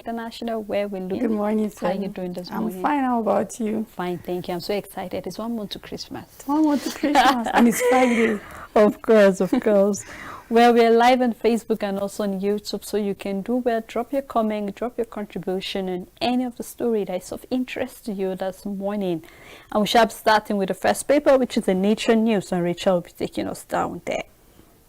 International, where we look. Good morning, sir. How are you doing this morning? I'm fine. How about you? Fine, thank you. I'm so excited. It's 1 month to Christmas. 1 month to Christmas, and it's Friday. Of course, of course. Well, we're live on Facebook and also on YouTube, so you can do well. Drop your comment, drop your contribution on any of the story that is of interest to you this morning. And we shall be starting with the first paper, which is the Nature News, and Rachel will be taking us down there.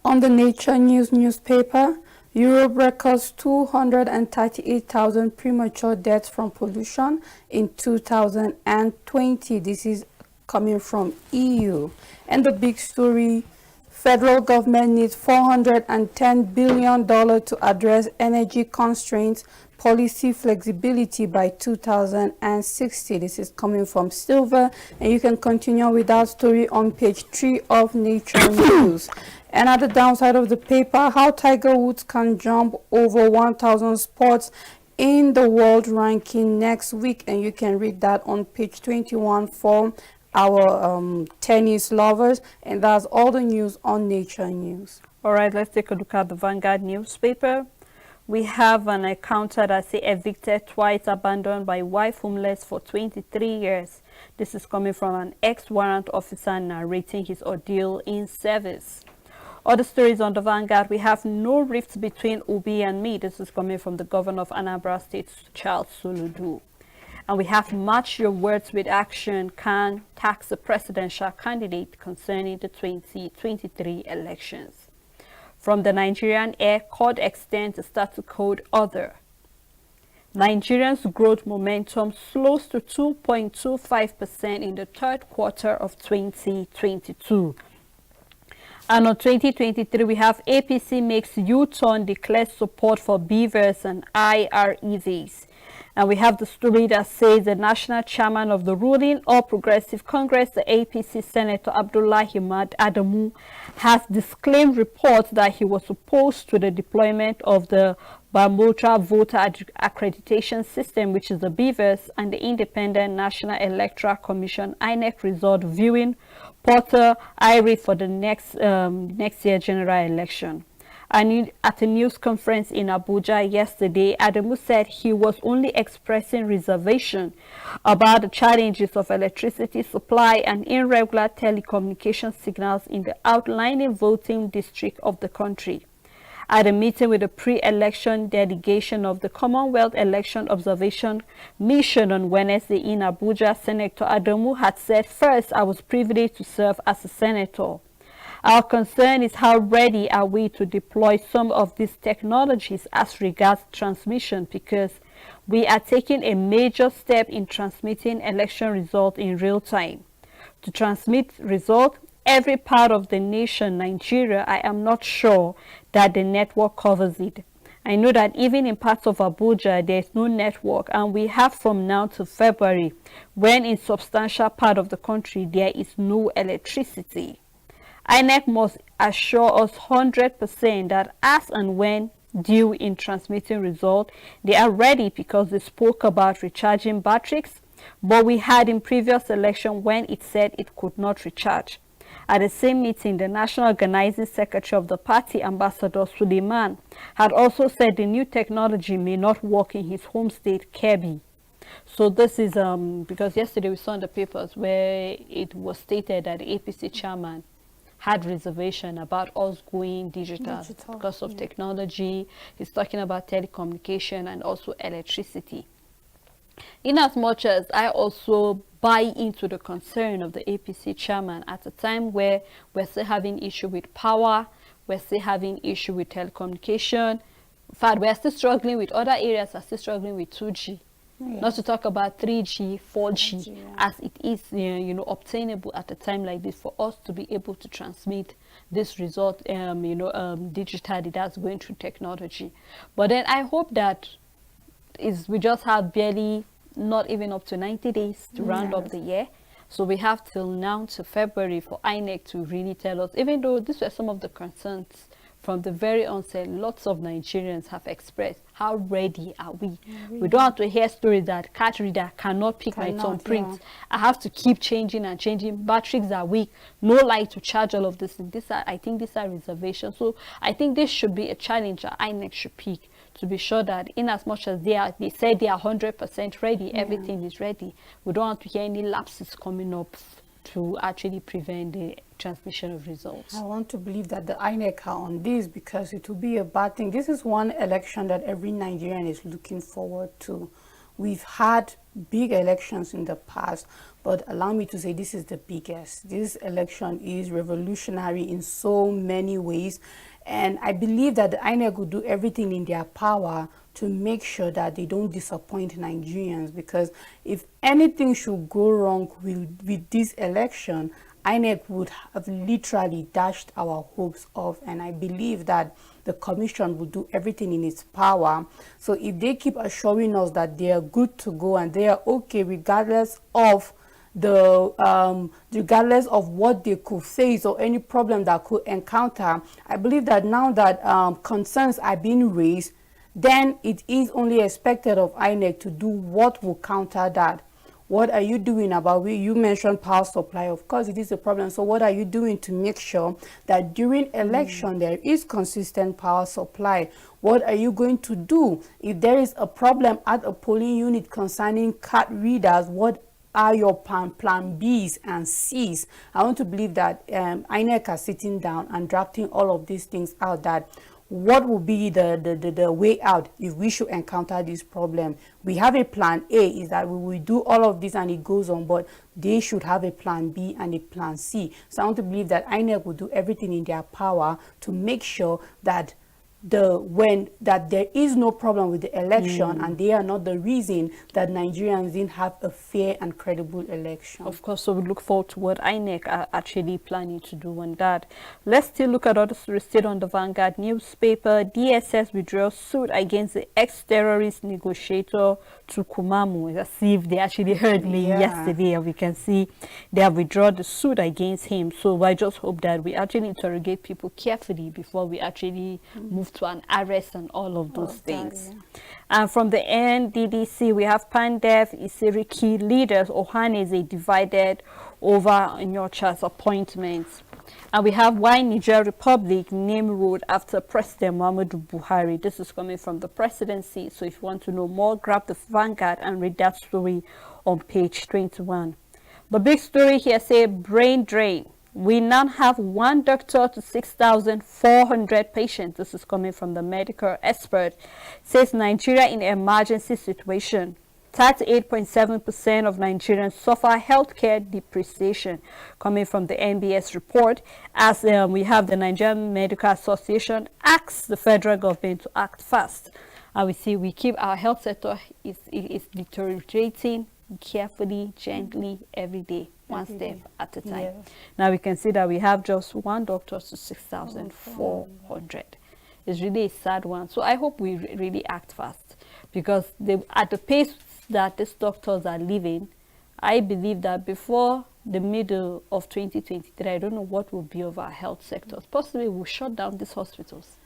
On the Nature News newspaper, Europe records 238,000 premature deaths from pollution in 2020. This is coming from EU. And the big story, federal government needs $410 billion to address energy constraints, policy flexibility by 2060. This is coming from Silver, and you can continue with that story on page 3 of Nature News. And at the downside of the paper, how Tiger Woods can jump over 1,000 spots in the world ranking next week, and you can read that on page 21 for our tennis lovers. And that's all the news on Nature News. All right, let's take a look at the Vanguard newspaper. We have an encounter that say evicted twice, abandoned by wife homeless for 23 years. This is coming from an ex-warrant officer narrating his ordeal in service. Other stories on the Vanguard, we have no rift between Obi and me. This is coming from the governor of Anambra State, Charles Soludo. And we have match your words with action, can tax the presidential candidate concerning the 2023 elections. From the Nigerian Air, Court extends the status code other. Nigerians' growth momentum slows to 2.25% in the third quarter of 2022. And on 2023, we have APC makes U-turn, declares support for beavers and IREVs. And we have the story that says the national chairman of the ruling All Progressive Congress, the APC Senator Abdullahi Ahmad Adamu, has disclaimed reports that he was opposed to the deployment of the Bambotra Voter Accreditation System, which is the beavers, and the Independent National Electoral Commission INEC result viewing Porter Irie for the next year general election. And at a news conference in Abuja yesterday, Adamu said he was only expressing reservation about the challenges of electricity supply and irregular telecommunication signals in the outlying voting district of the country. At a meeting with the pre-election delegation of the Commonwealth Election Observation Mission on Wednesday in Abuja, Senator Adamu had said, "First, I was privileged to serve as a senator. Our concern is how ready are we to deploy some of these technologies as regards transmission, because we are taking a major step in transmitting election results in real time. To transmit results, every part of the nation, Nigeria, I am not sure that the network covers it. I know that even in parts of Abuja, there is no network, and we have from now to February, when in substantial part of the country, there is no electricity. INEC must assure us 100% that as and when due in transmitting results, they are ready, because they spoke about recharging batteries, but we had in previous election when it said it could not recharge." At the same meeting, the National Organizing Secretary of the party, Ambassador Suleiman, had also said the new technology may not work in his home state, Kebbi. So this is because yesterday we saw in the papers where it was stated that the APC chairman had reservation about us going digital because of technology. He's talking about telecommunication and also electricity. In as much as I also buy into the concern of the APC chairman at a time where we're still having issue with power, we're still having issue with telecommunication. In fact, we're still struggling with other areas, are still struggling with 2G. Yeah. Not to talk about 3G, 4G, as it is obtainable at a time like this for us to be able to transmit this result, digitally. That's going through technology. But then I hope that we just have barely not even up to 90 days to round up the year. So we have till now to February for INEC to really tell us, even though these were some of the concerns from the very onset, lots of Nigerians have expressed, how ready are we? We don't have to hear stories that card reader cannot pick my thumbprint. I have to keep changing and changing. Batteries are weak, no light to charge all of this. I think these are reservations. So I think this should be a challenge that INEC should pick to be sure that in as much as they say they are 100% ready, everything is ready. We don't want to hear any lapses coming up to actually prevent the transmission of results. I want to believe that the INEC are on this, because it will be a bad thing. This is one election that every Nigerian is looking forward to. We've had big elections in the past, but allow me to say this is the biggest. This election is revolutionary in so many ways, and I believe that the INEC will do everything in their power to make sure that they don't disappoint Nigerians, because if anything should go wrong with this election, INEC would have literally dashed our hopes off, and I believe that the commission will do everything in its power. So if they keep assuring us that they are good to go and they are okay regardless of regardless of what they could face or any problem that could encounter, I believe that now that concerns are being raised, then it is only expected of INEC to do what will counter that. What are you doing about it? You mentioned power supply. Of course, it is a problem. So what are you doing to make sure that during election there is consistent power supply? What are you going to do if there is a problem at a polling unit concerning card readers? What are your plan Bs and Cs? I want to believe that INEC are sitting down and drafting all of these things out, that what will be the way out if we should encounter this problem. We have a plan A, is that we will do all of this and it goes on, but they should have a plan B and a plan C. So I want to believe that INEC will do everything in their power to make sure that there is no problem with the election, and they are not the reason that Nigerians didn't have a fair and credible election. Of course, so we look forward to what INEC are actually planning to do on that. Let's still look at other stories still on the Vanguard newspaper. DSS withdraws suit against the ex-terrorist negotiator to Kumamu. As if they actually heard me yesterday, and we can see they have withdrawn the suit against him. So I just hope that we actually interrogate people carefully before we actually move to an arrest and all of those things. And from the NDDC, we have Pandef, Isiriki leaders, Ohaneze divided over Nyocha's appointments. And we have why Niger Republic name road after President Muhammadu Buhari. This is coming from the presidency. So if you want to know more, grab the Vanguard and read that story on page 21. The big story here say brain drain. We now have one doctor to 6,400 patients. This is coming from the medical expert. Says Nigeria in emergency situation. 38.7% of Nigerians suffer healthcare depreciation, coming from the NBS report. As we have the Nigerian Medical Association asks the federal government to act fast. And we keep our health sector is deteriorating carefully, gently, every day. One step at a time. Now we can see that we have just one doctor to 6,400. It's really a sad one. So I hope we really act fast, because at the pace that these doctors are living, I believe that before the middle of 2023, I don't know what will be of our health sectors. Possibly we'll shut down these hospitals.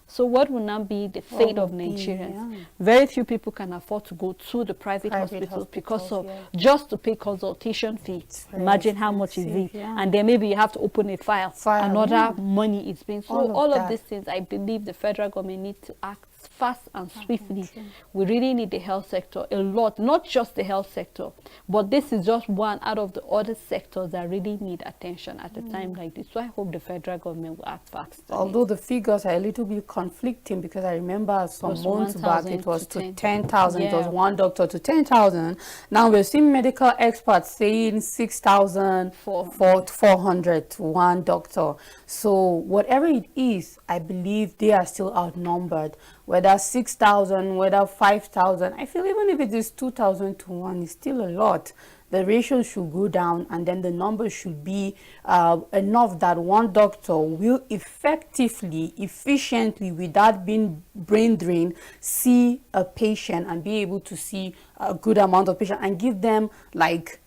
So what will now be the fate of Nigerians? Very few people can afford to go to the private hospitals because of just to pay consultation fees. Imagine how much is it? And then maybe you have to open a file. Another money is being. So all of these things, I believe the federal government needs to act fast and swiftly. We really need the health sector a lot, not just the health sector, but this is just one out of the other sectors that really need attention at a time like this. So I hope the federal government will act fast. Although the figures are a little bit conflicting, because I remember some months back it was to 10,000. It was one doctor to 10,000. Now we're seeing medical experts saying 6,400 to one doctor. So whatever it is, I believe they are still outnumbered. Whether 6,000, whether 5,000, I feel even if it is 2,000 to 1, it's still a lot. The ratio should go down, and then the number should be enough that one doctor will effectively, efficiently, without being brain drained, see a patient and be able to see a good amount of patients and give them like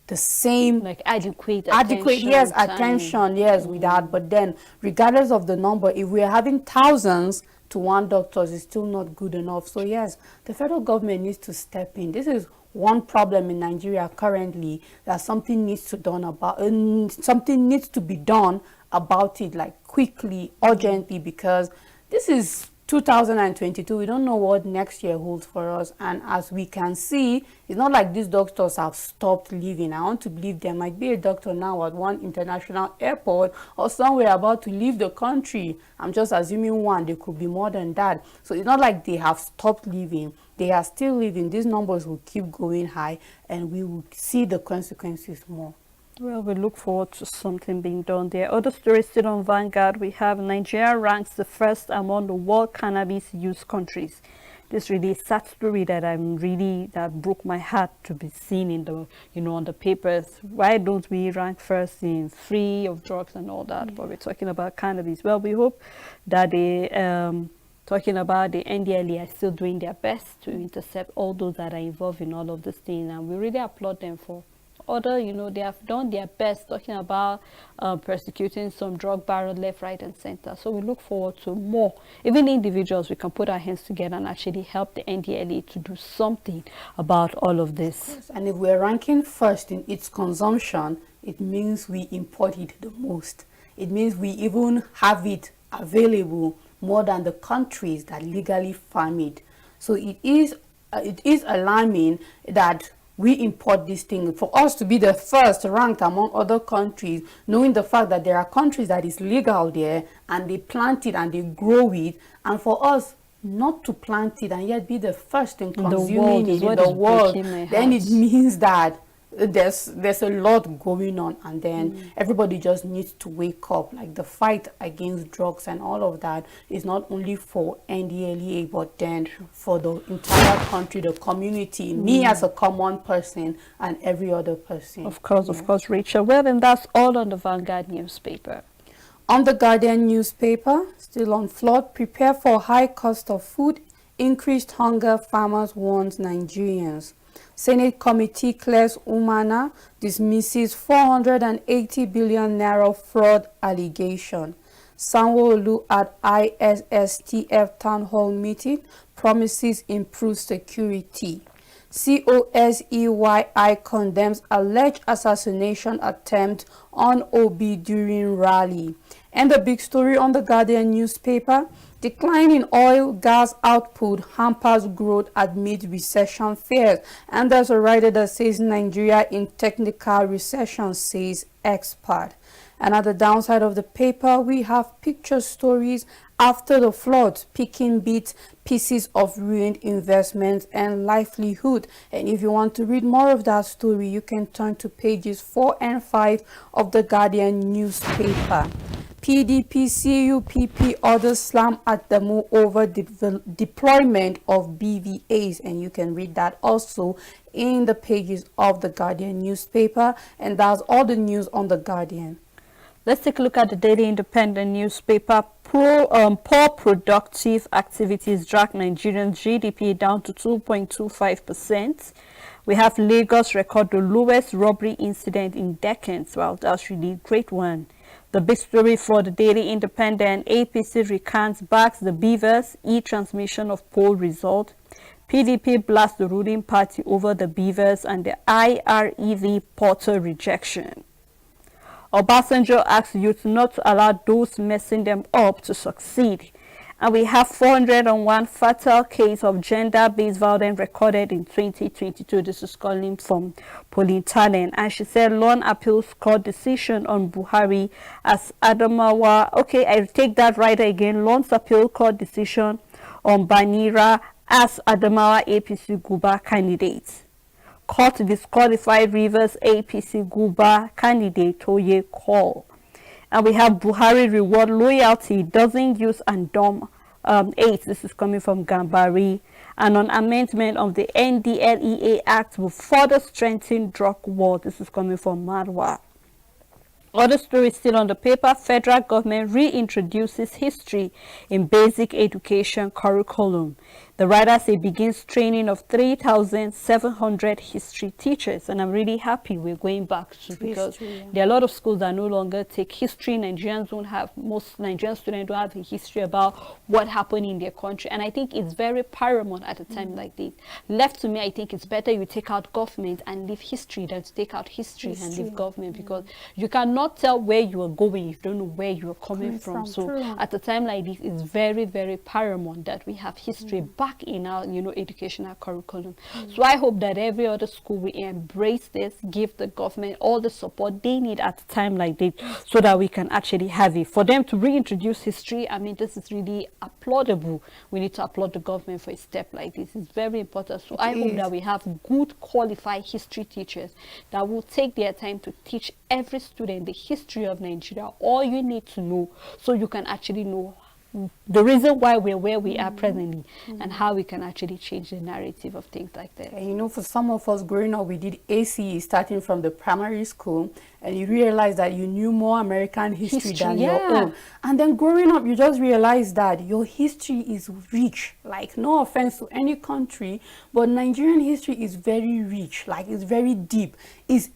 the same, like adequate attention, with that. But then regardless of the number, if we're having thousands to one doctor, is still not good enough. So yes, the federal government needs to step in. This is one problem in Nigeria currently, that something needs to be done about it, like quickly, urgently, because this is 2022, we don't know what next year holds for us. And as we can see, it's not like these doctors have stopped living. I want to believe there might be a doctor now at one international airport or somewhere about to leave the country. I'm just assuming one, there could be more than that. So it's not like they have stopped living. They are still living. These numbers will keep going high, and we will see the consequences more. Well, we look forward to something being done there. Other stories still on Vanguard. We have Nigeria ranks the first among the world cannabis use countries. This really sad story that broke my heart to be seen in the, on the papers. Why don't we rank first in free of drugs and all that? But we're talking about cannabis. Well, we hope that talking about the NDLE are still doing their best to intercept all those that are involved in all of this thing, and we really applaud them for they have done their best talking about persecuting some drug barons left, right, and center. So we look forward to more. Even individuals, we can put our hands together and actually help the NDLE to do something about all of this. Yes, and if we're ranking first in its consumption, it means we import it the most. It means we even have it available more than the countries that legally farm it. So it is alarming that we import this thing. For us to be the first ranked among other countries, knowing the fact that there are countries that is legal there and they plant it and they grow it, and for us not to plant it and yet be the first in consuming it in the world, then it means that there's a lot going on, and then everybody just needs to wake up. Like the fight against drugs and all of that is not only for NDLEA but then for the entire country, the community, me as a common person and every other person. Of course, Rachel. Well, then that's all on the Vanguard newspaper. On the Guardian newspaper, still on flood, prepare for high cost of food, increased hunger, farmers warns Nigerians. Senate committee clears Umana, dismisses 480 billion naira fraud allegation. Sanwo-Olu at ISSTF town hall meeting promises improved security. COSEYI condemns alleged assassination attempt on Obi during rally. And the big story on the Guardian newspaper, decline in oil, gas output hampers growth amid recession fears. And there's a writer that says Nigeria in technical recession, says expert. And at the downside of the paper, we have picture stories after the floods, picking bits, pieces of ruined investments and livelihood. And if you want to read more of that story, you can turn to pages 4 and 5 of the Guardian newspaper. PDP, CUPP orders slam at the move over the deployment of BVAs, and you can read that also in the pages of the Guardian newspaper. And that's all the news on the Guardian. Let's take a look at the Daily Independent newspaper. Poor productive activities drag Nigerian GDP down to 2.25%. We have Lagos record the lowest robbery incident in decades. Well, that's really a great one. The big story for the Daily Independent, APC recants backs the Beavers, e-transmission of poll result. PDP blasts the ruling party over the Beavers and the IREV portal rejection. Obasanjo asks youth not to allow those messing them up to succeed. And we have 401 fatal case of gender-based violence recorded in 2022. This is calling from Pauline Talent. And she said, Lawn Appeals Court decision on Buhari as Adamawa. Okay, I take that right again. Lawn's Appeal Court decision on Banira as Adamawa APC Guba candidates. Court disqualified Rivers APC Guba candidate Toye Call. And we have Buhari reward loyalty, doesn't use and dumb 8. This is coming from Gambari. And on amendment of the NDLEA Act will further strengthen drug war. This is coming from Marwa. Other stories still on the paper. Federal government reintroduces history in basic education curriculum. The writer say begins training of 3,700 history teachers, and I'm really happy we're going back to, because there are a lot of schools that no longer take history. Nigerians don't have, most Nigerian students don't have a history about what happened in their country, and I think it's very paramount at a time like this. Left to me, I think it's better you take out government and leave history than to take out history and leave government, because you cannot tell where you are going if you don't know where you are coming from. So at a time like this, it's very, very paramount that we have history back in our, educational curriculum. So I hope that every other school will embrace this, give the government all the support they need at a time like this, so that we can actually have it. For them to reintroduce history, I mean, this is really applaudable. We need to applaud the government for a step like this. It's very important. So I hope that we have good, qualified history teachers that will take their time to teach every student the history of Nigeria, all you need to know, so you can actually know the reason why we're where we are presently, and how we can actually change the narrative of things like that. And for some of us growing up, we did ACE starting from the primary school, and you realize that you knew more American history than your own. And then growing up, you just realize that your history is rich. Like, no offense to any country, but Nigerian history is very rich. Like, it's very deep. It's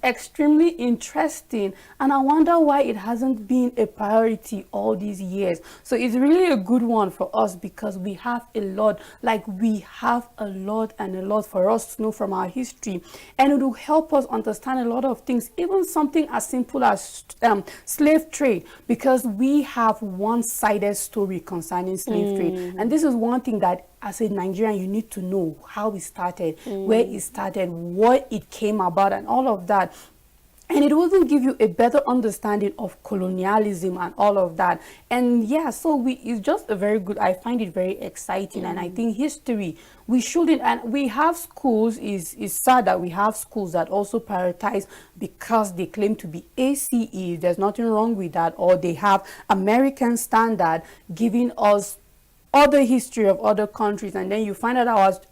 extremely interesting, and I wonder why it hasn't been a priority all these years. So it's really a good one for us, because we have a lot, and a lot for us to know from our history, and it will help us understand a lot of things, even something as simple as slave trade, because we have one-sided story concerning slave trade, and this is one thing that as a Nigerian you need to know: how it started, where it started, what it came about, and all of that. And it will even give you a better understanding of colonialism and all of that. And yeah, so it's just a very good, I find it very exciting. And I think history, we shouldn't, and we have schools, is sad that we have schools that also prioritize because they claim to be ACE. There's nothing wrong with that. Or they have American standard giving us other history of other countries, and then you find out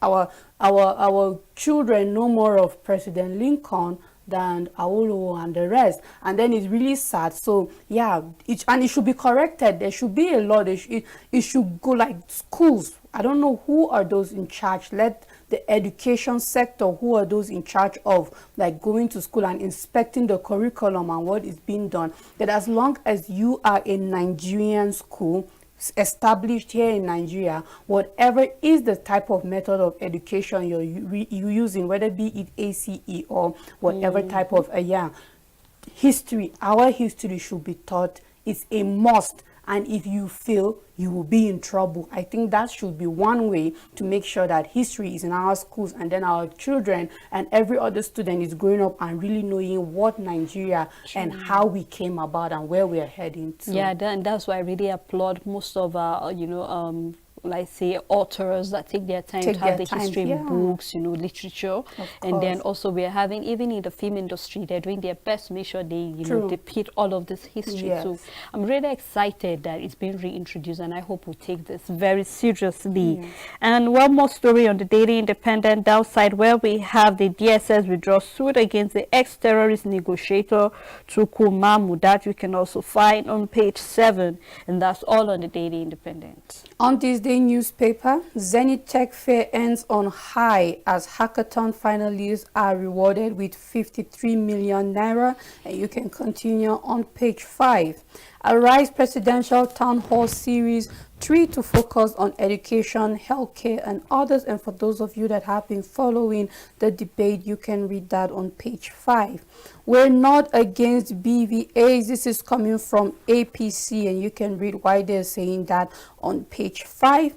our children know more of President Lincoln than Awolowo and the rest, and then it's really sad. So yeah, it should be corrected. There should be a law. It should go like schools. I don't know who are those in charge. Let the education sector, who are those in charge of like going to school and inspecting the curriculum and what is being done, that as long as you are a Nigerian school established here in Nigeria, whatever is the type of method of education you're using, whether be it ACE or whatever type of history, our history should be taught. It's a must. And if you fail, you will be in trouble. I think that should be one way to make sure that history is in our schools, and then our children and every other student is growing up and really knowing what Nigeria and how we came about and where we are heading to. Yeah, and that's why I really applaud most of our, like say authors that take their time to have the history books, literature, and then also we are having, even in the film industry, they're doing their best to make sure they depict all of this history. So I'm really excited that it's being reintroduced, and I hope we take this very seriously. And one more story on the Daily Independent outside, where we have the DSS withdraw suit against the ex-terrorist negotiator Tuku Mamu, that you can also find on page 7, and that's all on the Daily Independent. On this day newspaper, Zenith Tech Fair ends on high as hackathon finalists are rewarded with 53 million naira, and you can continue on page 5. Arise Presidential Town Hall Series 3 to focus on education, healthcare, and others. And for those of you that have been following the debate, you can read that on page 5. We're not against BVAs. This is coming from APC, and you can read why they're saying that on page 5.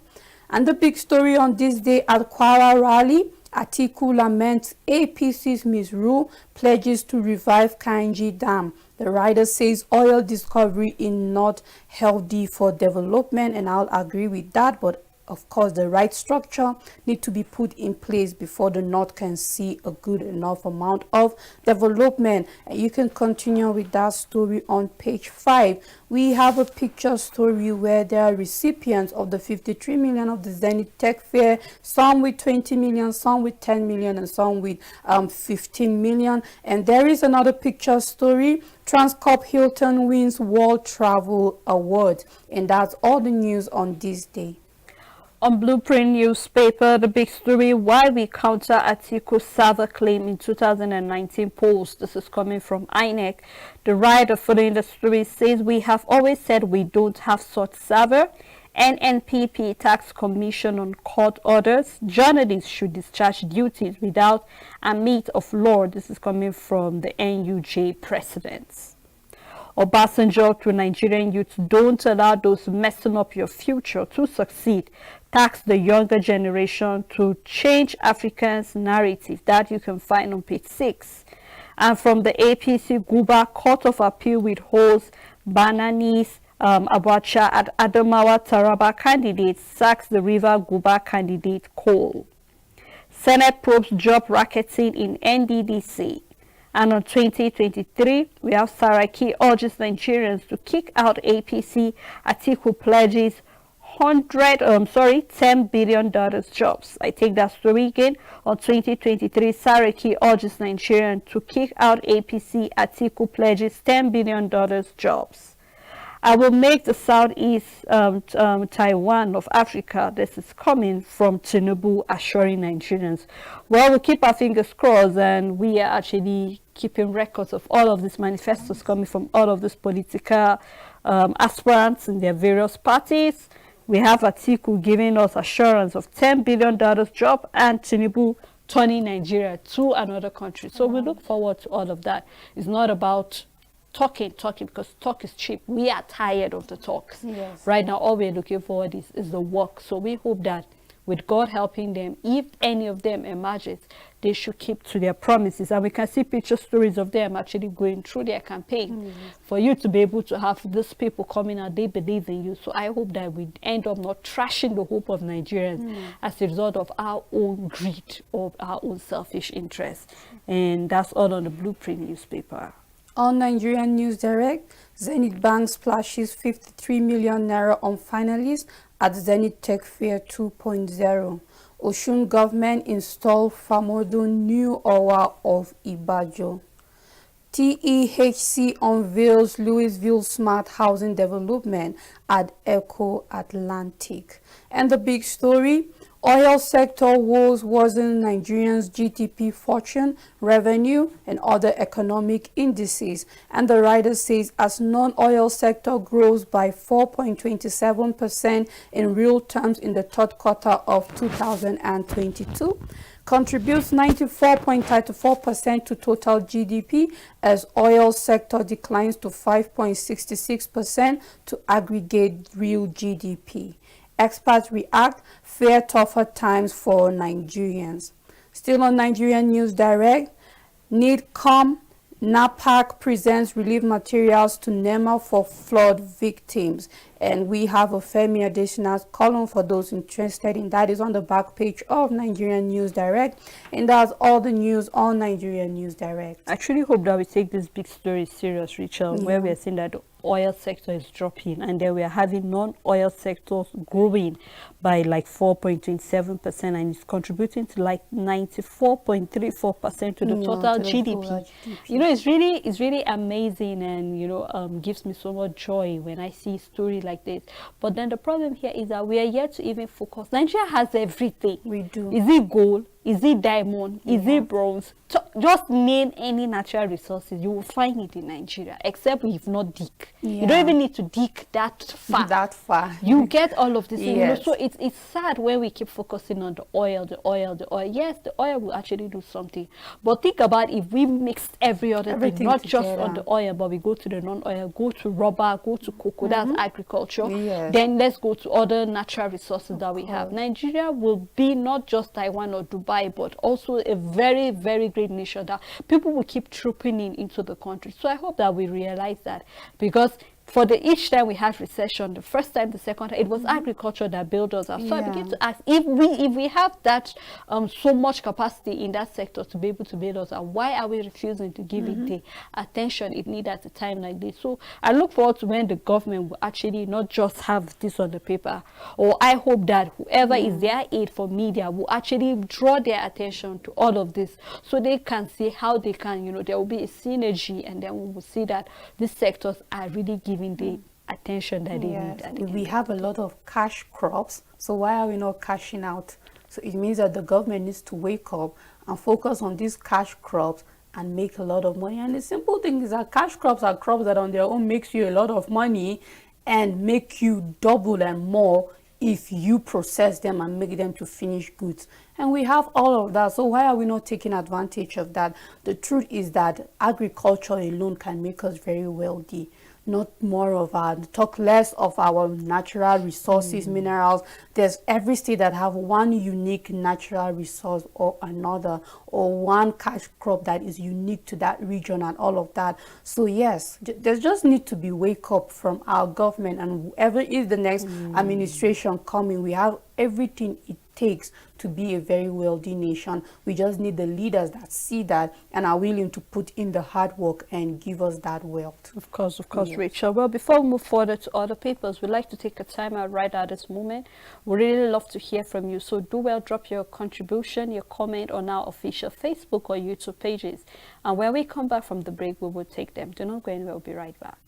And the big story on this day at Kwara Rally, Atiku laments APC's misrule, pledges to revive Kainji Dam. The writer says oil discovery is not healthy for development, and I'll agree with that, but of course the right structure need to be put in place before the North can see a good enough amount of development. And you can continue with that story on page 5. We have a picture story where there are recipients of the 53 million of the Zenith Tech Fair, some with 20 million, some with 10 million, and some with 15 million. And there is another picture story. Transcorp Hilton wins World Travel Award. And that's all the news on this day. On Blueprint newspaper, the big story, why we counter Atiku server claim in 2019 polls. This is coming from INEC. The writer following the story says, we have always said we don't have such server. NNPP tax commission on court orders. Journalists should discharge duties without a meat of law. This is coming from the NUJ president. Obasanjo to Nigerian youth, don't allow those messing up your future to succeed. Tax the younger generation to change Africans' narrative. That you can find on page 6. And from the APC, Guba Court of Appeal withholds Bananis Abacha at Adamawa Taraba candidate, sacks the River Guba candidate Cole. Senate probes job racketing in NDDC. And on 2023, we have Saraki urges Nigerians to kick out APC. Atiku pledges $10 billion jobs. I take that story again. On 2023, Saraki urges Nigerians to kick out APC. Atiku pledges $10 billion jobs. I will make the Southeast Taiwan of Africa. This is coming from Tinubu assuring Nigerians. Well, we'll keep our fingers crossed, and we are actually keeping records of all of these manifestos coming from all of these political aspirants in their various parties. We have Atiku giving us assurance of $10 billion job, and Tinubu turning Nigeria to another country. So we look forward to all of that. It's not about talking, because talk is cheap. We are tired of the talks. Yes. Right now, all we're looking forward is the work. So we hope that with God helping them, if any of them emerges, they should keep to their promises. And we can see picture stories of them actually going through their campaign. For you to be able to have these people coming out, they believe in you. So I hope that we end up not trashing the hope of Nigerians as a result of our own greed or our own selfish interests. And that's all on the Blueprint newspaper. On Nigerian News Direct, Zenith Bank splashes 53 million naira on finalists at Zenith Tech Fair 2.0. Osun government install Famodo new Owa of Ibajo. TEHC unveils Louisville Smart Housing Development at Eco Atlantic. And the big story, oil sector woes worsen Nigerians' GDP fortune, revenue, and other economic indices. And the writer says as non-oil sector grows by 4.27% in real terms in the third quarter of 2022, contributes 94.34% to total GDP as oil sector declines to 5.66% to aggregate real GDP. Experts react, fear tougher times for Nigerians. Still on Nigerian News Direct, NIDCOM, NAPAC presents relief materials to NEMA for flood victims. And we have a Femi additional column for those interested in that. Is on the back page of Nigerian News Direct. And that's all the news on Nigerian News Direct. I truly hope that we take this big story serious, Rachel, where we are seeing that the oil sector is dropping and then we are having non-oil sectors growing by like 4.27% and it's contributing to like 94.34% to the total GDP. You know, it's really amazing, and you know, gives me so much joy when I see stories like this. But then the problem here is that we are yet to even focus. Nigeria has everything. We do. Is it gold? Is it diamond? Is it bronze? So just name any natural resources, you will find it in Nigeria, except we've not dig. You don't even need to dig that far. You get all of this. You know, so it's sad when we keep focusing on the oil. Yes, the oil will actually do something. But think about if we mixed everything not together. Just on the oil, but we go to the non-oil, go to rubber, go to cocoa, that's agriculture. Then let's go to other natural resources that we have. Nigeria will be not just Taiwan or Dubai, but also a very, very great nation that people will keep trooping into the country. So I hope that we realize that, because for each time we had recession, the first time, the second time, it was agriculture that built us up. So I begin to ask, if we have that so much capacity in that sector to be able to build us up, why are we refusing to give it the attention it needs at a time like this? So I look forward to when the government will actually not just have this on the paper, or I hope that whoever is their aid for media will actually draw their attention to all of this, so they can see how they can, you know, there will be a synergy, and then we will see that these sectors are really giving the attention that they need at the end we of have the a day. lot of cash crops, so why are we not cashing out? So it means that the government needs to wake up and focus on these cash crops and make a lot of money. And the simple thing is that cash crops are crops that on their own makes you a lot of money and make you double and more if you process them and make them to finished goods. And we have all of that, so why are we not taking advantage of that? The truth is that agriculture alone can make us very wealthy, not more of our, talk less of our natural resources, minerals. There's every state that have one unique natural resource or another, or one cash crop that is unique to that region and all of that. So yes, there just need to be wake up from our government, and whoever is the next administration coming, we have everything it takes to be a very wealthy nation. We just need the leaders that see that and are willing to put in the hard work and give us that wealth. Of course, Yes. Rachel. Well, before we move further to other papers, we'd like to take a time out right at this moment. We really love to hear from you. So do well, drop your contribution, your comment on our official Facebook or YouTube pages. And when we come back from the break, we will take them. Do not go anywhere. We'll be right back.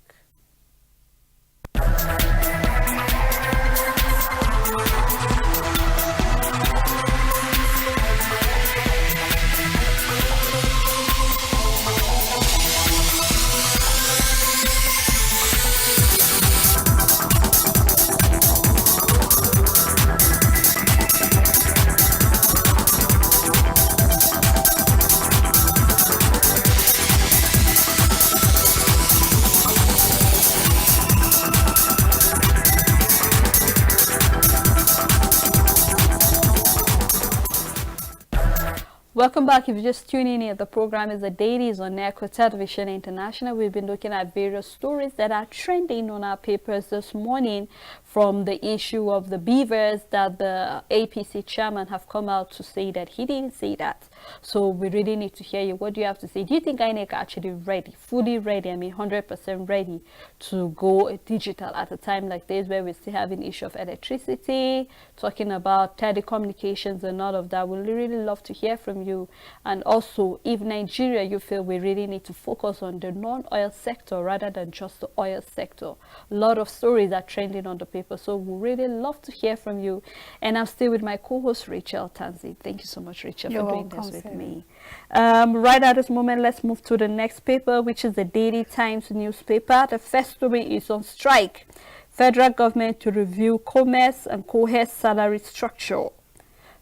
Welcome back. If you're just tuning in, the program is the Dailies on Network Television International. We've been looking at various stories that are trending on our papers this morning, from the issue of the beavers that the APC chairman have come out to say that he didn't say that. So we really need to hear you. What do you have to say? Do you think INEC are actually ready, fully ready, 100% ready to go digital at a time like this, where we're still having issue of electricity, talking about telecommunications and all of that? We'd really love to hear from you. And also, if Nigeria, you feel we really need to focus on the non-oil sector rather than just the oil sector. A lot of stories are trending on the paper, so we really love to hear from you. And I'm still with my co-host Rachel Tanzi. Thank you so much, Rachel, for doing this with me. Right at this moment, let's move to the next paper, which is the Daily Times newspaper. The first story is on strike. Federal government to review commerce and cohort salary structure.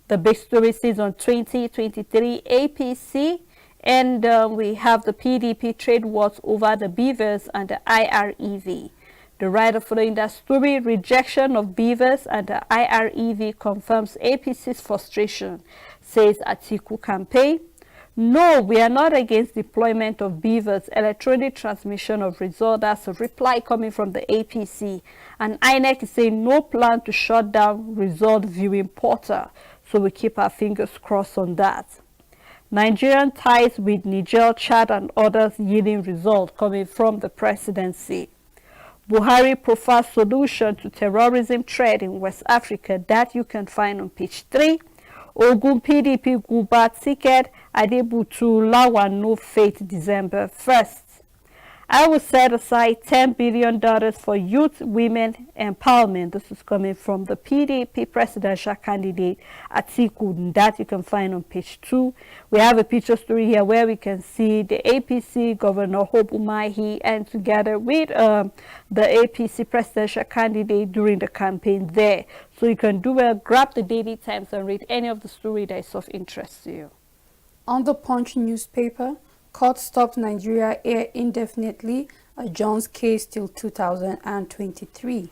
The big story says on 2023 APC, and we have the PDP trade wars over the beavers and the IREV. The writer following that story, rejection of beavers and the IREV confirms APC's frustration, says Atiku campaign. No, we are not against deployment of beavers, electronic transmission of results. That's a reply coming from the APC. And INEC is saying no plan to shut down result viewing portal. So we keep our fingers crossed on that. Nigerian ties with Niger, Chad and others yielding results coming from the presidency. Buhari profiles solution to terrorism threat in West Africa, that you can find on page 3. Ogun PDP Guba ticket, Adebutu Lawan no fate December 1st. I will set aside $10 billion for youth women empowerment. This is coming from the PDP presidential candidate Atiku, that you can find on page 2. We have a picture story here where we can see the APC Governor Hope Umahi and together with the APC presidential candidate during the campaign there. So you can do well, grab the Daily Times and read any of the story that is of interest to you. On the Punch newspaper, court stopped Nigeria Air indefinitely, adjourns case till 2023.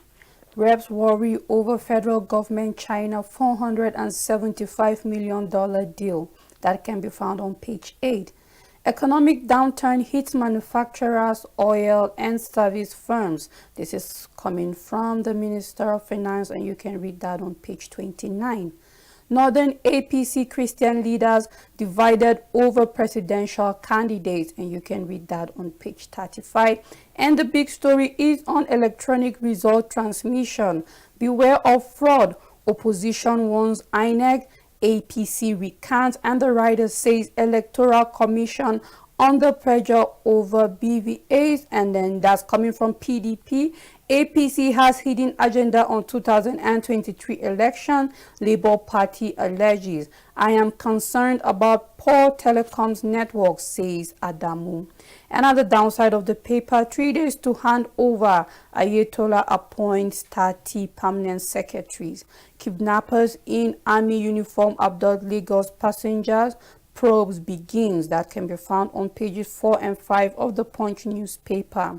Reps worry over federal government China $475 million deal. That can be found on page 8. Economic downturn hits manufacturers, oil and service firms. This is coming from the Minister of Finance, and you can read that on page 29. Northern APC Christian leaders divided over presidential candidates, and you can read that on page 35. And the big story is on electronic result transmission. Beware of fraud. Opposition warns INEC, APC recants, and the writer says Electoral Commission under pressure over BVAs, and then that's coming from PDP. APC has hidden agenda on 2023 election, Labour Party alleges. I am concerned about poor telecoms network, says Adamu. Another downside of the paper, 3 days to hand over. Ayatollah appoints 30 permanent secretaries. Kidnappers in army uniform abduct Lagos passengers. Probes begins. That can be found on pages 4 and 5 of the Punch newspaper.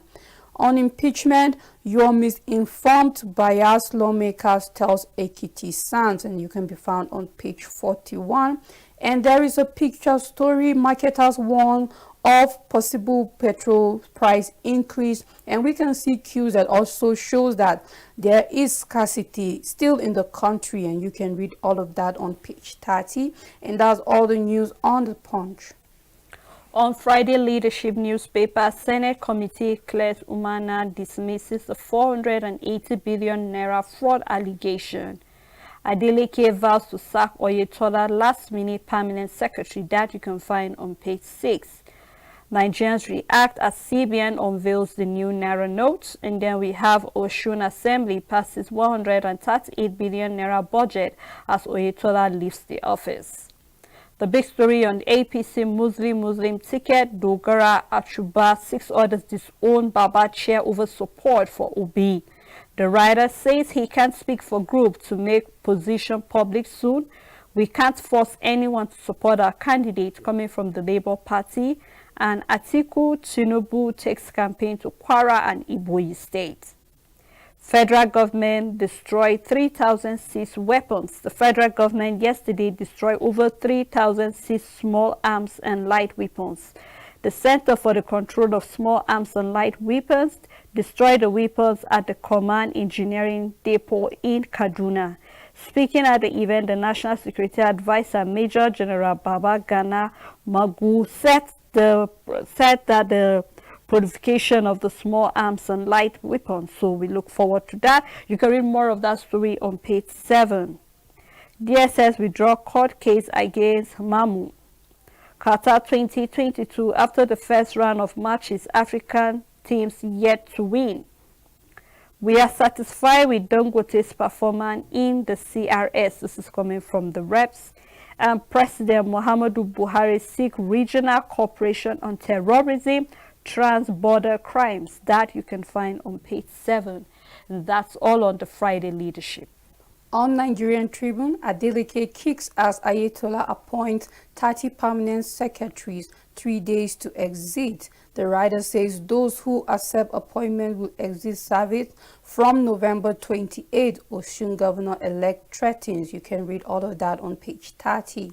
On impeachment, your misinformed biased lawmakers, tells Ekiti Sans, and you can be found on page 41. And there is a picture story, marketers warn of possible petrol price increase, and we can see cues that also shows that there is scarcity still in the country, and you can read all of that on page 30. And that's all the news on the Punch. On Friday, Leadership newspaper, Senate Committee clears Umana dismisses the 480 billion naira fraud allegation. Adeleke vows to sack Oyetola last-minute permanent secretary. That you can find on page 6. Nigerians react as CBN unveils the new naira notes. And then we have Osun Assembly passes 138 billion naira budget as Oyetola leaves the office. The big story on APC Muslim ticket, Dogara, Achuba, 6 others disown Baba chair over support for Obi. The writer says he can't speak for group to make position public soon. We can't force anyone to support our candidate coming from the Labour Party. And Atiku Tinubu takes campaign to Kwara and Iboyi states. Federal government destroyed 3,000 seized weapons. The federal government yesterday destroyed over 3,000 seized small arms and light weapons. The Center for the Control of Small Arms and Light Weapons destroyed the weapons at the Command Engineering Depot in Kaduna. Speaking at the event, the National Security Advisor, Major General Baba Gana Magu, said that the purification of the small arms and light weapons. So we look forward to that. You can read more of that story on page 7. DSS withdraw court case against Mamu. Qatar 2022, after the first round of matches, African teams yet to win. We are satisfied with Dangote's performance in the CRS. This is coming from the reps. And President Muhammadu Buhari seek regional cooperation on terrorism, trans-border crimes. That you can find on page 7. And that's all on the Friday Leadership. On Nigerian Tribune, Adeleke kicks as Ayatollah appoints 30 permanent secretaries, 3 days to exit. The writer says those who accept appointment will exit service from November 28. Osun Governor-elect threatens. You can read all of that on page 30.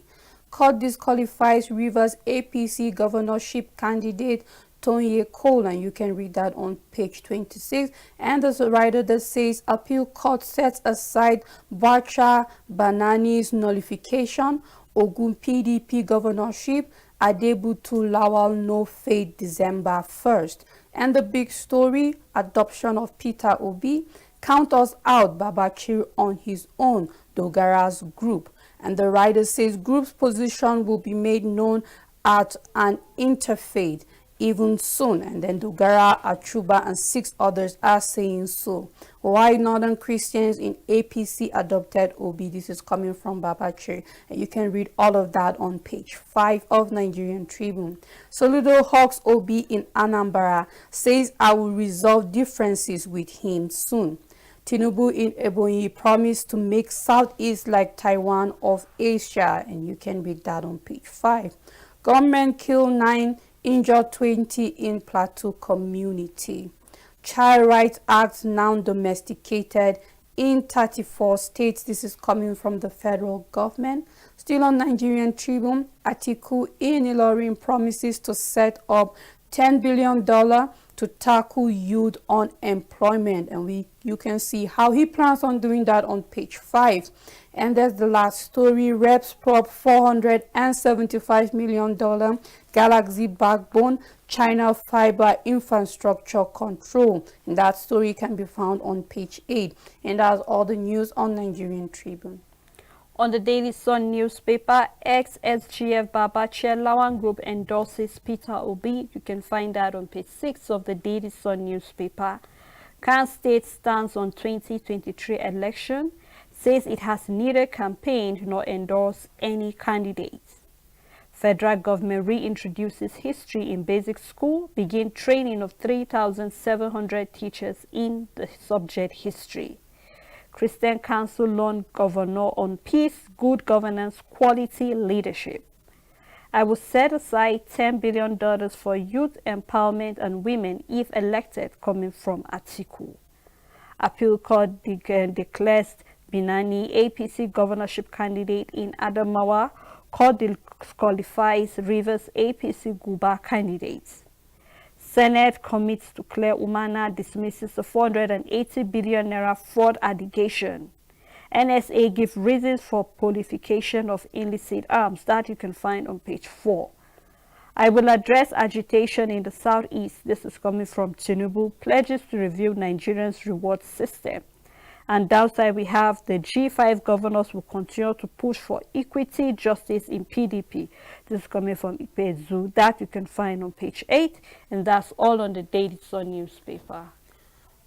Court disqualifies Rivers APC governorship candidate Tonye Cole, and you can read that on page 26. And there's a writer that says appeal court sets aside Bacha Banani's nullification, Ogun PDP governorship, Adebutu Lawal no fate December 1st. And the big story, adoption of Peter Obi, count us out, Babachir on his own, Dogara's group. And the writer says group's position will be made known at an interfaith even soon. And then Dogara, Achuba, and 6 others are saying so. Why Northern Christians in APC adopted Obi? This is coming from Babachir. And you can read all of that on page 5 of Nigerian Tribune. Soludo hawks Obi in Anambra, says I will resolve differences with him soon. Tinubu in Ebonyi promised to make Southeast like Taiwan of Asia. And you can read that on page 5. Government kill 9, injure 20 in Plateau community. Child Rights Act now domesticated in 34 states. This is coming from the federal government. Still on Nigerian Tribune, Atiku in Ilorin promises to set up $10 billion to tackle youth unemployment. And you can see how he plans on doing that on page 5. And that's the last story. Reps prop $475 million Galaxy backbone, China fiber infrastructure control. And that story can be found on page 8. And that's all the news on Nigerian Tribune. On the Daily Sun newspaper, ex-SGF Baba Chair Lawan Group endorses Peter Obi. You can find that on page 6 of the Daily Sun newspaper. Khan State stands on 2023 election, says it has neither campaigned nor endorsed any candidates. Federal government reintroduces history in basic school, begin training of 3,700 teachers in the subject history. Christian Council loan governor on peace, good governance, quality leadership. I will set aside $10 billion for youth empowerment and women if elected, coming from Atiku. Appeal court declares Binani APC governorship candidate in Adamawa. Court disqualifies Rivers APC Guba candidates. Senate commits to clear Umana, dismisses the 480 billion naira fraud allegation. NSA gives reasons for proliferation of illicit arms, that you can find on page 4. I will address agitation in the southeast. This is coming from Tinubu. Pledges to review Nigerians' reward system. And downside, we have the G5 governors will continue to push for equity, justice in PDP. This is coming from Ipezu. That you can find on page 8. And that's all on the Daily Sun newspaper.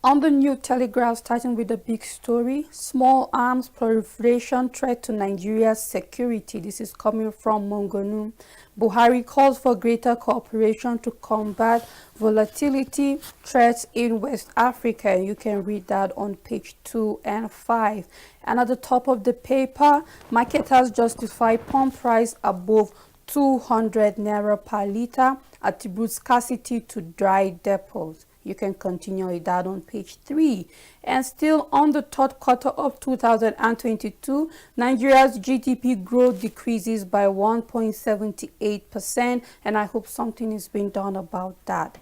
On the New Telegraph, starting with the big story, small arms proliferation threat to Nigeria's security. This is coming from Mongonu. Buhari calls for greater cooperation to combat volatility threats in West Africa. You can read that on page 2 and 5. And at the top of the paper, marketers justify pump price above 200 naira per litre, attribute scarcity to dry depots. You can continue with that on page 3. And still on the third quarter of 2022, Nigeria's GDP growth decreases by 1.78%, and I hope something is being done about that.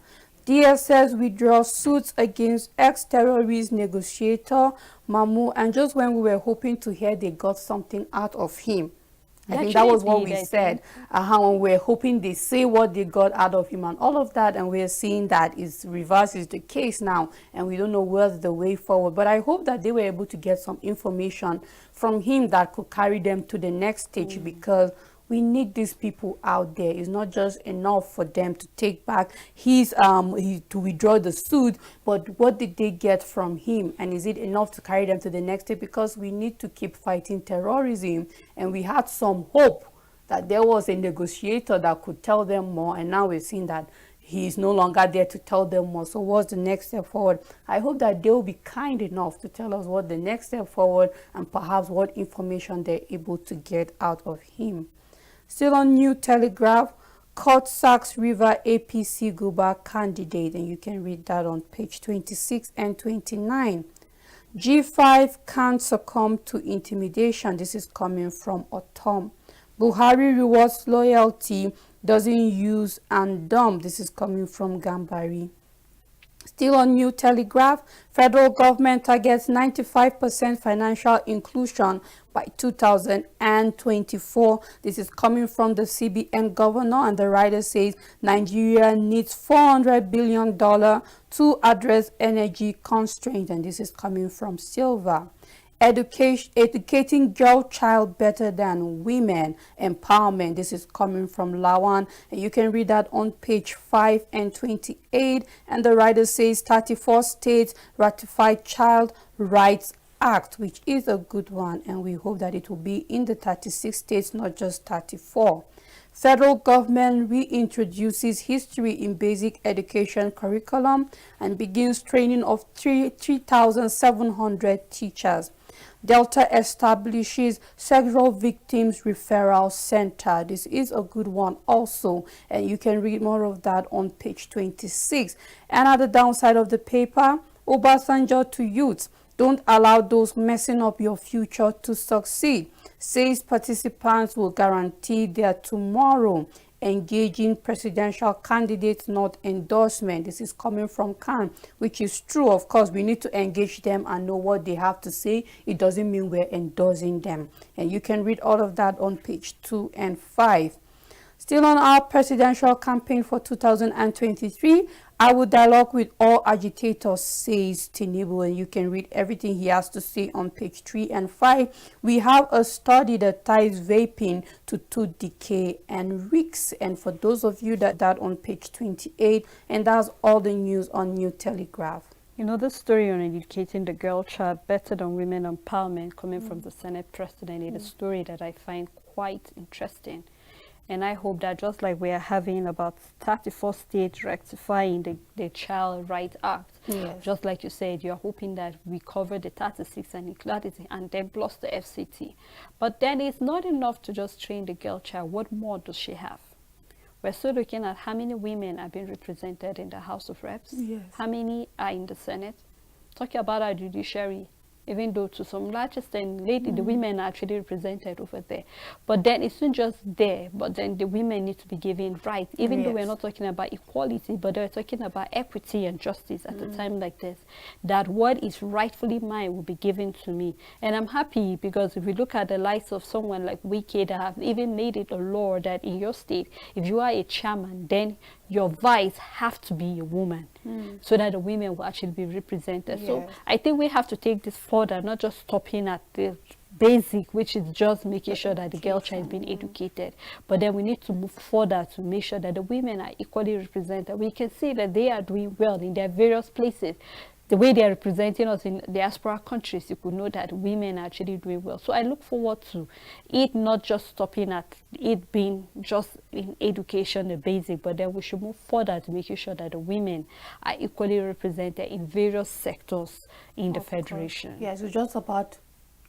DSS withdraws suits against ex-terrorist negotiator Mamu, and just when we were hoping to hear they got something out of him. I think that was what we said. When we were hoping they say what they got out of him and all of that, and we're seeing that is reverse is the case now, and we don't know where's the way forward. But I hope that they were able to get some information from him that could carry them to the next stage, because we need these people out there. It's not just enough for them to take back his to withdraw the suit, but what did they get from him, and is it enough to carry them to the next step? Because we need to keep fighting terrorism, and we had some hope that there was a negotiator that could tell them more, and now we're seeing that he's no longer there to tell them more. So what's the next step forward? I hope that they'll be kind enough to tell us what the next step forward and perhaps what information they're able to get out of him. Still on New Telegraph, court sacks River APC Guba candidate, and you can read that on page 26 and 29. G5 can't succumb to intimidation. This is coming from Otom. Buhari rewards loyalty, doesn't use and dump. This is coming from Gambari. Still on New Telegraph, federal government targets 95% financial inclusion by 2024. This is coming from the CBN governor, and the writer says Nigeria needs $400 billion to address energy constraints, and this is coming from Silva. Educating girl child better than women empowerment. This is coming from Lawan, and you can read that on page 5 and 28. And the writer says 34 states ratified Child Rights Act, which is a good one, and we hope that it will be in the 36 states, not just 34. Federal government reintroduces history in basic education curriculum and begins training of 3,700 teachers. Delta establishes Sexual Victims Referral Center. This is a good one also, and you can read more of that on page 26. And at the downside of the paper, Obasanjo to youths: don't allow those messing up your future to succeed. Says participants will guarantee their tomorrow. Engaging presidential candidates, not endorsement. This is coming from Khan, which is true. Of course, we need to engage them and know what they have to say. It doesn't mean we're endorsing them. And you can read all of that on page 2 and 5. Still on our presidential campaign for 2023, I will dialogue with all agitators, says Tinubu, and you can read everything he has to say on page 3 and 5. We have a study that ties vaping to tooth decay and risks, and for those of you that on page 28, and that's all the news on New Telegraph. You know, the story on educating the girl child better than women empowerment coming from the Senate president is a story that I find quite interesting. And I hope that just like we are having about 34 states rectifying the Child Rights Act, Yes. just like you said, you're hoping that we cover the 36 and equality and then plus the FCT. But then it's not enough to just train the girl child. What more does she have? We're still looking at how many women are being represented in the House of Reps, Yes. how many are in the Senate. Talking about our judiciary, even though to some large extent, lately the women are actually represented over there. But then it's not just there, but then the women need to be given rights, even though we're Yes. not talking about equality, but they're talking about equity and justice at a time like this, that what is rightfully mine will be given to me. And I'm happy because if we look at the likes of someone like Wike that have even made it a law that in your state, if you are a chairman, then your vice have to be a woman, so that the women will actually be represented. So Yes. I think we have to take this further, not just stopping at the basic, which is just making sure that the girl child is being educated, but then we need to move further to make sure that the women are equally represented. We can see that they are doing well in their various places. The way they are representing us in diaspora countries, you could know that women are actually doing well. So I look forward to it not just stopping at it being just in education, the basic, but then we should move further to making sure that the women are equally represented in various sectors in the Of course. federation. Yes, it's just about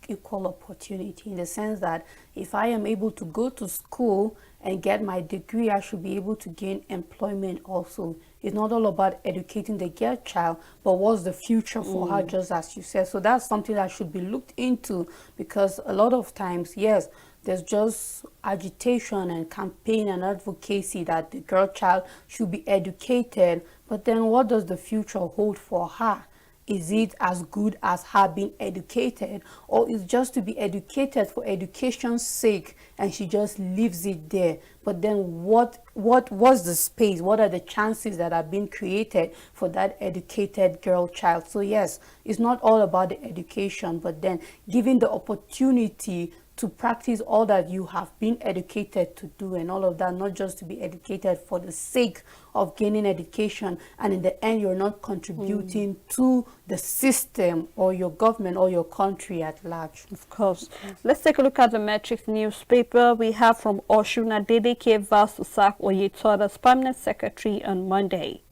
equal opportunity in the sense that if I am able to go to school and get my degree, I should be able to gain employment also. It's not all about educating the girl child, but what's the future for her, just as you said. So that's something that should be looked into, because a lot of times, yes, there's just agitation and campaign and advocacy that the girl child should be educated, but then what does the future hold for her? Is it as good as her being educated, or is just to be educated for education's sake and she just leaves it there? But then what's the space? What are the chances that are being created for that educated girl child? So yes, it's not all about the education, but then giving the opportunity to practice all that you have been educated to do and all of that, not just to be educated for the sake of gaining education, and in the end you're not contributing to the system or your government or your country at large. Of course. Let's take a look at the Metrics newspaper. We have from Oshuna Dedeke vows to sack Oyetola as permanent secretary on Monday.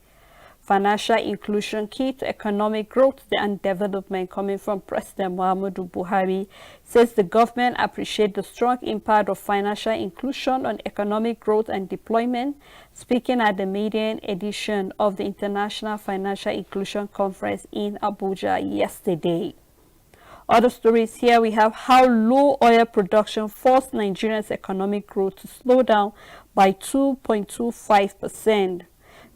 Financial inclusion key to economic growth and development, coming from President Muhammadu Buhari, says the government appreciates the strong impact of financial inclusion on economic growth and deployment, speaking at the maiden edition of the International Financial Inclusion Conference in Abuja yesterday. Other stories here, we have how low oil production forced Nigeria's economic growth to slow down by 2.25%.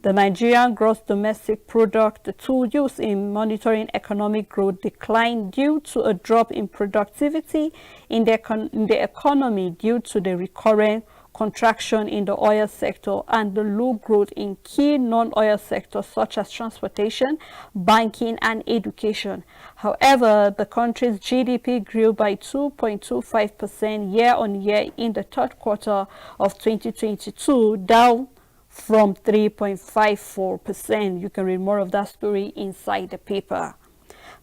The Nigerian gross domestic product, the tool used in monitoring economic growth, declined due to a drop in productivity in the economy due to the recurrent contraction in the oil sector and the low growth in key non-oil sectors such as transportation, banking, and education. However, the country's GDP grew by 2.25% year-on-year in the third quarter of 2022, down from 3.54%. You can read more of that story inside the paper.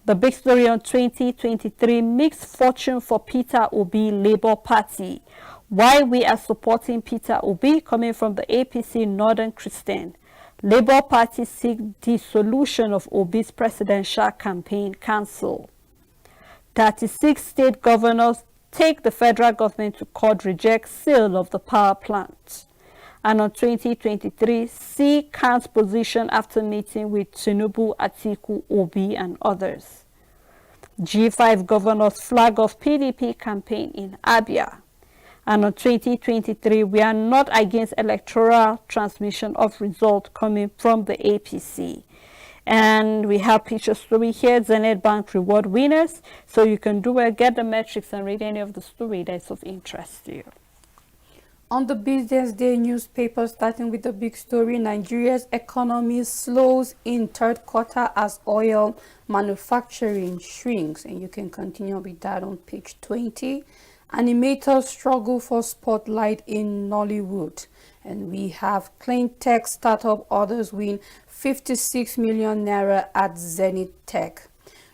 The big story on 2023, mixed fortune for Peter Obi Labour Party. Why we are supporting Peter Obi, coming from the APC Northern Christian. Labour Party seek dissolution of Obi's presidential campaign cancel. 36 state governors take the federal government to court, reject sale of the power plant. And on 2023, see Khan's position after meeting with Tinubu, Atiku, Obi, and others. G5 governors flag off PDP campaign in Abia. And on 2023, we are not against electoral transmission of results coming from the APC. And we have picture story here, Zenith Bank reward winners. So you can do it, get the metrics and read any of the story that's of interest to you. On the Business Day newspaper, starting with the big story, Nigeria's economy slows in third quarter as oil manufacturing shrinks. And you can continue with that on page 20. Animators struggle for spotlight in Nollywood. And we have clean tech startup orders win 56 million naira at Zenith Tech.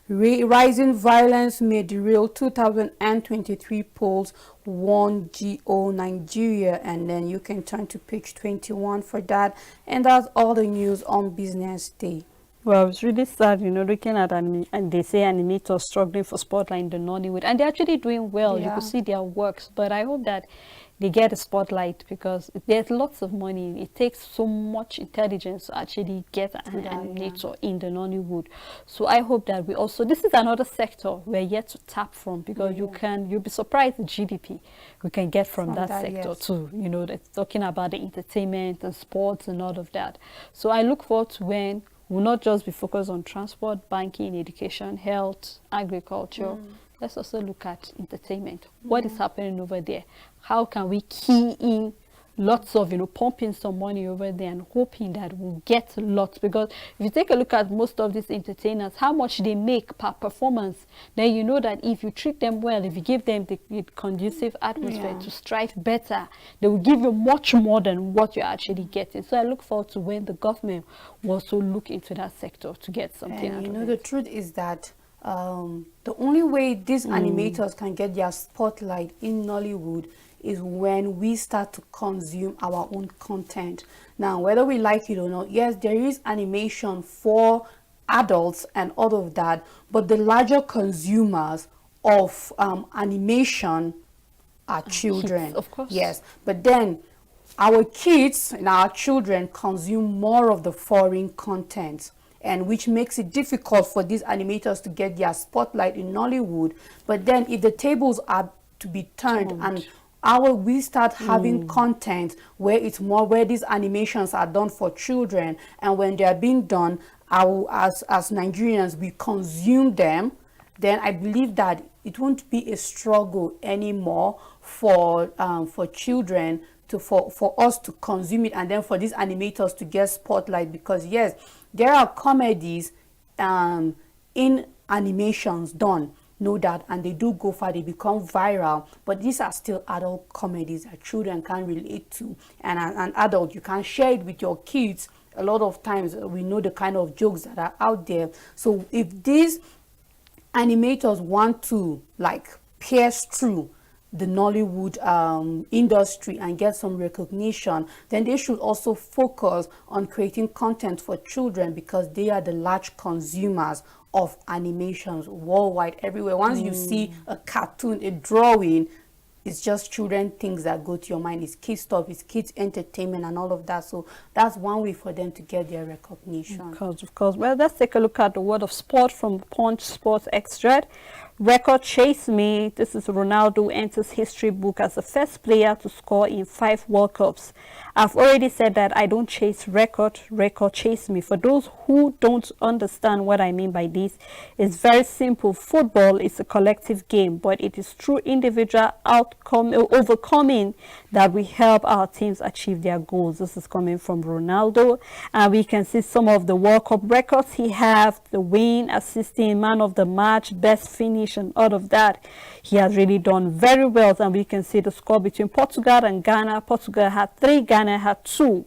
Rising violence may derail 2023 polls, warn GO Nigeria. And then you can turn to page 21 for that. And that's all the news on Business Day. Well, it's really sad, looking at and they say animators struggling for spotlight in the Nollywood, and they're actually doing well. You could see their works, but I hope that they get a spotlight because there's lots of money. It takes so much intelligence to actually get an animator in the Nollywood. So I hope that we also, this is another sector we're yet to tap from, because you'll be surprised the GDP we can get from that sector too. That's talking about the entertainment and sports and all of that. So I look forward to when we'll not just be focused on transport, banking, education, health, agriculture. Let's also look at entertainment. What is happening over there? How can we key in lots of, pumping some money over there and hoping that we'll get lots? Because if you take a look at most of these entertainers, how much they make per performance, then you know that if you treat them well, if you give them the conducive atmosphere to strive better, they will give you much more than what you're actually getting. So I look forward to when the government will also look into that sector to get something out of it. The truth is that the only way these animators can get their spotlight in Nollywood is when we start to consume our own content. Now, whether we like it or not, yes, there is animation for adults and all of that, but the larger consumers of animation are children. Kids, of course. Yes, but then our kids and our children consume more of the foreign content, and which makes it difficult for these animators to get their spotlight in Nollywood. But then if the tables are to be turned and we start having content where it's more, where these animations are done for children, and when they are being done, as Nigerians, we consume them, then I believe that it won't be a struggle anymore for children for us to consume it, and then for these animators to get spotlight. Because yes, there are comedies in animations done, no doubt, and they do go far, they become viral, but these are still adult comedies that children can relate to, and an adult, you can share it with your kids. A lot of times we know the kind of jokes that are out there. So if these animators want to pierce through the Nollywood industry and get some recognition, then they should also focus on creating content for children, because they are the large consumers of animations worldwide, everywhere. Once you see a cartoon, a drawing, it's just children things that go to your mind. It's kids stuff, it's kids entertainment and all of that. So that's one way for them to get their recognition. Of course. Well, let's take a look at the world of sport from Punch Sports Extract. Record chase me. This is Ronaldo enters history book as the first player to score in 5 World Cups. I've already said that I don't chase record chase me. For those who don't understand what I mean by this, it's very simple. Football is a collective game, but it is through individual overcoming that we help our teams achieve their goals. This is coming from Ronaldo, and we can see some of the World Cup records he have: the win, assisting, man of the match, best finish, and all of that. He has really done very well, and we can see the score between Portugal and Ghana. Portugal had 3, Ghana had 2.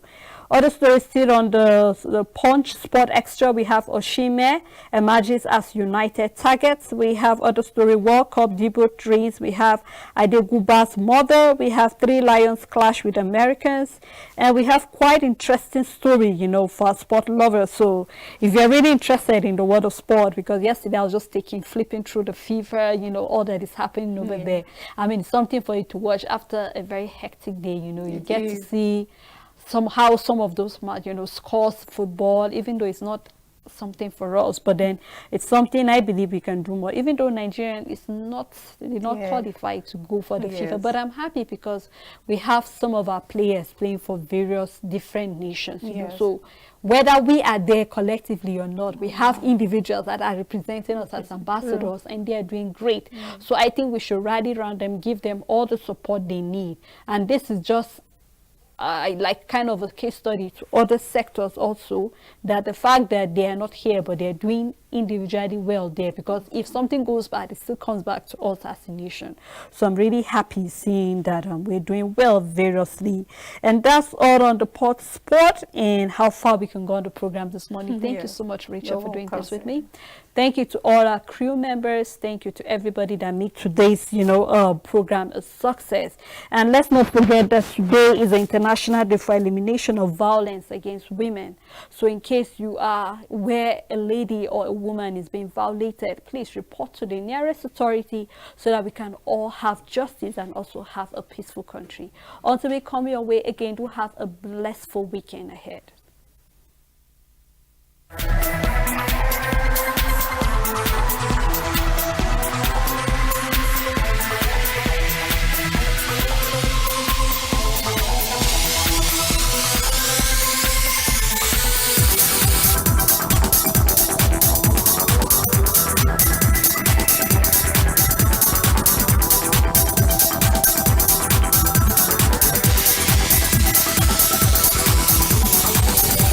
Other stories still on the Punch Sport Extra. We have Oshime emerges as United targets. We have other story, World Cup debut dreams. We have Adeguba's mother. We have 3 Lions clash with Americans. And we have quite interesting story, for sport lovers. So if you're really interested in the world of sport, because yesterday I was just flipping through the FIFA, all that is happening over there. I mean, it's something for you to watch after a very hectic day, you get to see somehow some of those scores, football, even though it's not something for us, but then it's something I believe we can do more, even though Nigerian is not qualified to go for the FIFA. But I'm happy because we have some of our players playing for various different nations, so whether we are there collectively or not, we have individuals that are representing us as ambassadors, and they are doing great. So I think we should rally around them, give them all the support they need, and this is just like kind of a case study to other sectors also, that the fact that they are not here but they're doing individually well there, because if something goes bad, it still comes back to us as a nation. So I'm really happy seeing that we're doing well variously. And that's all on the pot sport and how far we can go on the program this morning. Thank you so much, Rachel, for doing this with me. Thank you to all our crew members. Thank you to everybody that made today's program a success. And let's not forget that today is the International Day for Elimination of Violence Against Women. So in case you are where a lady or a woman is being violated, please report to the nearest authority so that we can all have justice and also have a peaceful country. Until we come your way again, do have a blissful weekend ahead.